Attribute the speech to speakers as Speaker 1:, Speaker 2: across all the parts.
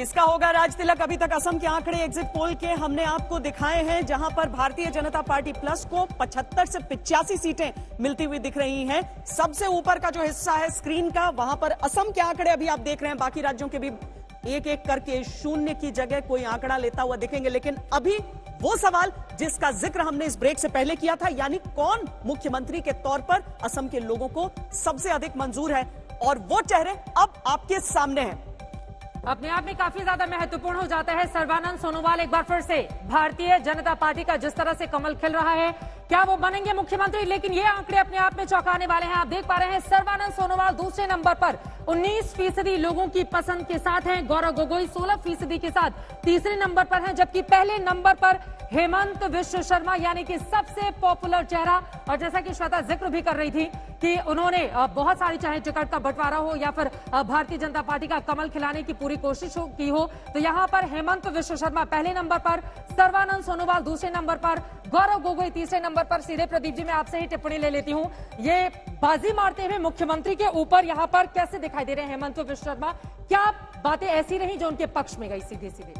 Speaker 1: किसका होगा राज तिलक? अभी तक असम के आंकड़े एग्जिट पोल के हमने आपको दिखाए हैं, जहां पर भारतीय जनता पार्टी प्लस को 75 से 85 सीटें मिलती हुई दिख रही हैं। सबसे ऊपर का जो हिस्सा है स्क्रीन का, वहां पर असम के आंकड़े अभी आप देख रहे हैं। बाकी राज्यों के भी एक एक करके शून्य की जगह कोई आंकड़ा लेता हुआ दिखेंगे। लेकिन अभी वो सवाल जिसका जिक्र हमने इस ब्रेक से पहले किया था, यानी कौन मुख्यमंत्री के तौर पर असम के लोगों को सबसे अधिक मंजूर है, और वो चेहरे अब आपके सामने हैं।
Speaker 2: अपने आप में काफी ज्यादा महत्वपूर्ण हो जाता है। सर्बानंद सोनोवाल एक बार फिर से भारतीय जनता पार्टी का जिस तरह से कमल खिल रहा है, क्या वो बनेंगे मुख्यमंत्री? लेकिन ये आंकड़े अपने आप में चौंकाने वाले हैं। आप देख पा रहे हैं सर्बानंद सोनोवाल दूसरे नंबर पर 19% लोगों की पसंद के साथ हैं। गौरव गोगोई 16% के साथ तीसरे नंबर पर हैं, जबकि पहले नंबर पर हेमंत विश्व शर्मा यानी कि सबसे पॉपुलर चेहरा। और जैसा कि श्वेता जिक्र भी कर रही थी कि उन्होंने बहुत सारी, चाहे टिकट का बंटवारा हो या फिर भारतीय जनता पार्टी का कमल खिलाने की पूरी कोशिश की हो, तो यहां पर हेमंत विश्व शर्मा पहले नंबर पर, सर्बानंद सोनोवाल दूसरे नंबर पर, गौरव गोगोई तीसरे नंबर पर। सीधे प्रदीप जी मैं आपसे ही टिप्पणी ले लेती हूं, ये बाजी मारते हुए मुख्यमंत्री के ऊपर यहां पर कैसे दिखाई दे रहे हैं हेमंत विश्व शर्मा? क्या बातें ऐसी रही जो उनके पक्ष में गई सीधे सीधे?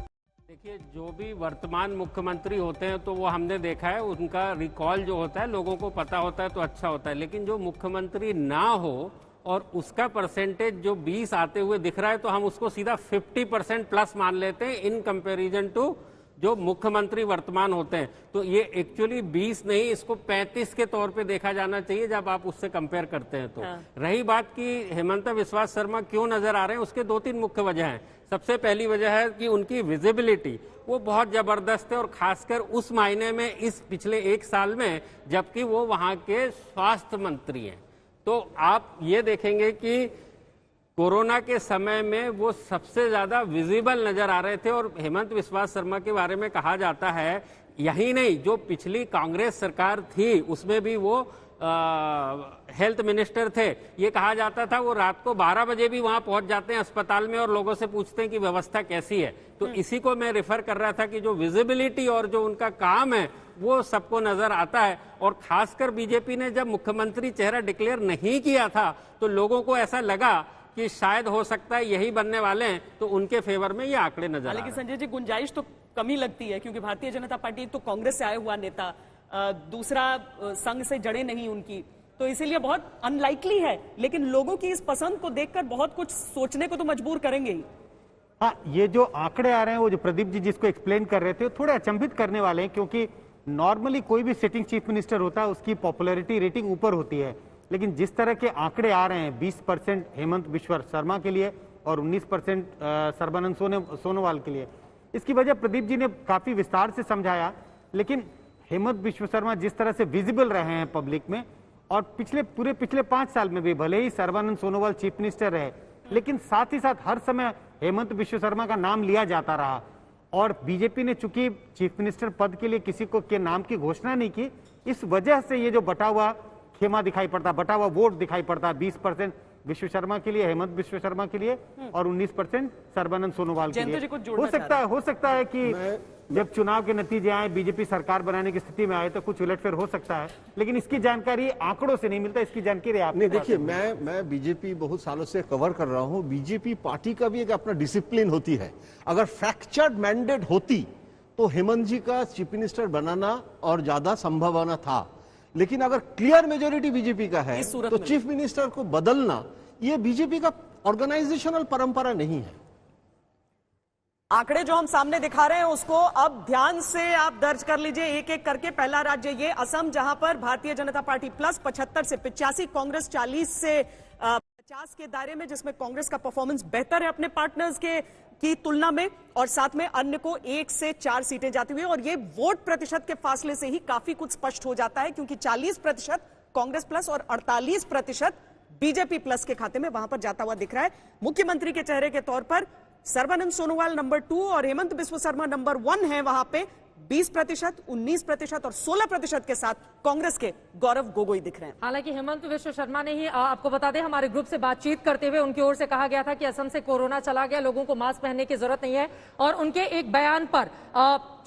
Speaker 3: देखिए, जो भी वर्तमान मुख्यमंत्री होते हैं तो वो हमने देखा है, उनका रिकॉल जो होता है लोगों को पता होता है तो अच्छा होता है। लेकिन जो मुख्यमंत्री ना हो और उसका परसेंटेज जो 20 आते हुए दिख रहा है, तो हम उसको सीधा 50% प्लस मान लेते हैं इन कंपैरिजन टू जो मुख्यमंत्री वर्तमान होते हैं। तो ये एक्चुअली 20 नहीं, इसको 35 के तौर पे देखा जाना चाहिए जब आप उससे कंपेयर करते हैं। तो रही बात कि हेमंत बिस्वा शर्मा क्यों नजर आ रहे हैं, उसके 2-3 मुख्य वजह हैं। सबसे पहली वजह है कि उनकी विजिबिलिटी वो बहुत जबरदस्त है, और खासकर उस मायने में इस पिछले 1 साल में, जबकि वो वहां के स्वास्थ्य मंत्री हैं। तो आप ये देखेंगे कि कोरोना के समय में वो सबसे ज्यादा विजिबल नजर आ रहे थे। और हेमंत बिस्वा शर्मा के बारे में कहा जाता है, यही नहीं, जो पिछली कांग्रेस सरकार थी उसमें भी वो हेल्थ मिनिस्टर थे। ये कहा जाता था वो रात को 12 बजे भी वहां पहुंच जाते हैं अस्पताल में और लोगों से पूछते हैं कि व्यवस्था कैसी है। तो इसी को मैं रेफर कर रहा था कि जो विजिबिलिटी और जो उनका काम है वो सबको नजर आता है। और खासकर बीजेपी ने जब मुख्यमंत्री चेहरा डिक्लेयर नहीं किया था तो लोगों को ऐसा लगा कि शायद हो सकता है यही बनने वाले हैं, तो उनके फेवर में ये आंकड़े नजर आ रहे हैं।
Speaker 1: लेकिन संजय जी, गुंजाइश तो कमी लगती है, क्योंकि भारतीय जनता पार्टी तो कांग्रेस से आया हुआ नेता, दूसरा संघ से जड़े नहीं उनकी, तो इसीलिए बहुत अनलाइकली है। लेकिन लोगों की इस पसंद को देखकर बहुत कुछ सोचने को तो मजबूर करेंगे ही।
Speaker 4: हाँ, ये जो आंकड़े आ रहे हैं, वो जो प्रदीप जी जिसको एक्सप्लेन कर रहे थे, थोड़े अचंभित करने वाले हैं। क्योंकि नॉर्मली कोई भी सिटिंग चीफ मिनिस्टर होता है, उसकी पॉपुलैरिटी रेटिंग ऊपर होती है। लेकिन जिस तरह के आंकड़े आ रहे हैं, 20% हेमंत बिस्वा शर्मा के लिए और 19% सर्बानंद सोनोवाल के लिए, इसकी वजह प्रदीप जी ने काफी विस्तार से समझाया। लेकिन हेमंत बिस्वा शर्मा जिस तरह से विजिबल रहे हैं पब्लिक में, और पिछले 5 साल में भी भले ही सर्बानंद सोनोवाल चीफ मिनिस्टर रहे, लेकिन साथ ही साथ हर समय हेमंत बिस्वा शर्मा का नाम लिया जाता रहा। और बीजेपी ने चूंकि चीफ मिनिस्टर पद के लिए किसी को के नाम की घोषणा नहीं की, इस वजह से ये जो बटा हुआ खेमा दिखाई पड़ता, बटा हुआ वोट दिखाई पड़ता, 20% विश्व शर्मा के लिए, हेमंत बिस्वा शर्मा के लिए, और 19% सर्बानंद सोनोवाल के लिए। हो सकता है कि जब चुनाव के नतीजे आए, बीजेपी सरकार बनाने की स्थिति में आए, तो कुछ उलटफेर हो सकता है। लेकिन इसकी जानकारी आंकड़ों से नहीं मिलता, इसकी जानकारी आपने।
Speaker 5: देखिए, मैं बीजेपी बहुत सालों से कवर कर रहा हूं। बीजेपी पार्टी का भी एक अपना डिसिप्लिन होती है। अगर फ्रैक्चर्ड मैंडेट होती तो हेमंत जी का चीफ मिनिस्टर बनाना और ज्यादा संभावना था। लेकिन अगर क्लियर मेजोरिटी बीजेपी का है तो चीफ मिनिस्टर को बदलना ये बीजेपी का ऑर्गेनाइजेशनल परंपरा नहीं है।
Speaker 1: आंकड़े जो हम सामने दिखा रहे हैं उसको अब ध्यान से आप दर्ज कर लीजिए एक एक करके। पहला राज्य ये असम, जहां पर भारतीय जनता पार्टी प्लस 75 से 85, कांग्रेस 40 से 50 के दायरे में, जिसमें कांग्रेस का परफॉर्मेंस बेहतर है अपने पार्टनर्स की तुलना में, और साथ में अन्य को 1 से 4 सीटें जाती हुई। और ये वोट प्रतिशत के फासले से ही काफी कुछ स्पष्ट हो जाता है, क्योंकि 40% कांग्रेस प्लस और 48% बीजेपी प्लस के खाते में वहां पर जाता हुआ दिख रहा है। मुख्यमंत्री के चेहरे के तौर पर सर्बानंद सोनोवाल नंबर 2 और हेमंत बिस्वा शर्मा नंबर 1 है। वहां पे 20%, 19% और 16% के साथ कांग्रेस के गौरव गोगोई दिख रहे हैं।
Speaker 2: हालांकि हेमंत विश्व शर्मा ने ही, आपको बता दें, हमारे ग्रुप से बातचीत करते हुए उनकी ओर से कहा गया था कि असम से कोरोना चला गया, लोगों को मास्क पहनने की जरूरत नहीं है। और उनके एक बयान पर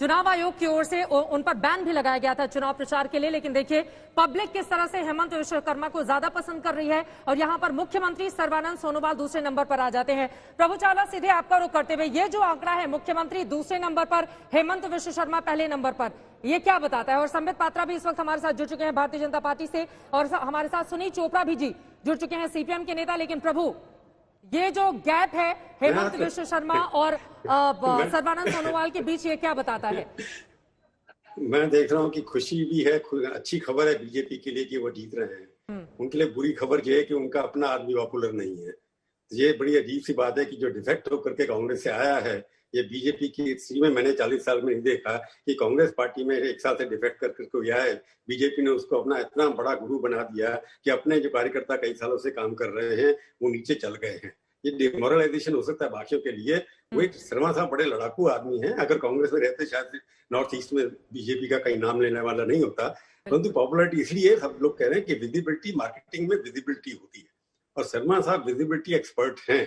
Speaker 2: चुनाव आयोग की ओर से उन पर बैन भी लगाया गया था चुनाव प्रचार के लिए, लेकिन देखिए पब्लिक किस तरह से हेमंत विश्वकर्मा को ज्यादा पसंद कर रही है और यहां पर मुख्यमंत्री सर्बानंद सोनोवाल दूसरे नंबर पर आ जाते हैं। प्रभु चावला, सीधे आपका रुख करते हुए, ये जो आंकड़ा है मुख्यमंत्री दूसरे नंबर पर, हेमंत विश्व शर्मा पहले नंबर पर, ये क्या बताता है? और संबित पात्रा भी इस वक्त हमारे साथ जुड़ चुके हैं भारतीय जनता पार्टी से, और हमारे साथ सुनील चोपड़ा भी जी जुड़ चुके हैं सीपीएम के नेता। लेकिन प्रभु, ये जो गैप है हेमंत विश्व शर्मा और सर्बानंद सोनोवाल के बीच, ये क्या बताता है?
Speaker 6: मैं देख रहा हूँ कि खुशी भी है, अच्छी खबर है बीजेपी के लिए कि वो जीत रहे हैं। उनके लिए बुरी खबर ये है कि उनका अपना आदमी पॉपुलर नहीं है। ये बड़ी अजीब सी बात है कि जो डिफेक्ट होकर के कांग्रेस से आया है, ये बीजेपी की हिस्ट्री में मैंने 40 साल में नहीं देखा कि कांग्रेस पार्टी में 1 साल से डिफेक्ट करके कोई आया है। बीजेपी ने उसको अपना इतना बड़ा गुरु बना दिया कि अपने जो कार्यकर्ता कई सालों से काम कर रहे हैं वो नीचे चल गए हैं। ये डिमोरलाइजेशन हो सकता है बाकियों के लिए। वो एक शर्मा साहब बड़े लड़ाकू आदमी हैं, अगर कांग्रेस में रहते शायद नॉर्थ ईस्ट में बीजेपी का कहीं नाम लेने वाला नहीं होता। परंतु पॉपुलरिटी इसलिए सब लोग कह रहे हैं कि विजिबिलिटी, मार्केटिंग में विजिबिलिटी होती है, और शर्मा साहब विजिबिलिटी एक्सपर्ट हैं।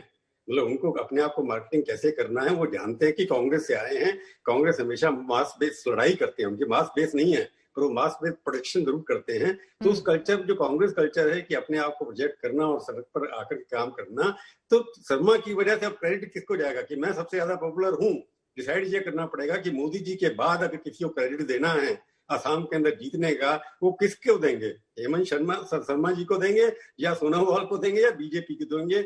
Speaker 6: मतलब उनको अपने आप को मार्केटिंग कैसे करना है वो जानते हैं कि कांग्रेस से आए हैं। कांग्रेस हमेशा मास बेस लड़ाई करते हैं, उनके मास बेस नहीं है पर वो मास बेस प्रोडक्शन जरूर करते हैं। तो उस कल्चर, जो कांग्रेस कल्चर है कि अपने आप को प्रोजेक्ट करना और सड़क पर आकर काम करना, तो शर्मा की वजह से अब क्रेडिट किसको जाएगा कि मैं सबसे ज्यादा पॉपुलर हूँ? डिसाइड ये करना पड़ेगा कि मोदी जी के बाद अगर किसी को क्रेडिट देना है असम के अंदर जीतने का, वो किसको देंगे? हेमंत शर्मा जी को देंगे या सोनोवाल को देंगे या बीजेपी को देंगे?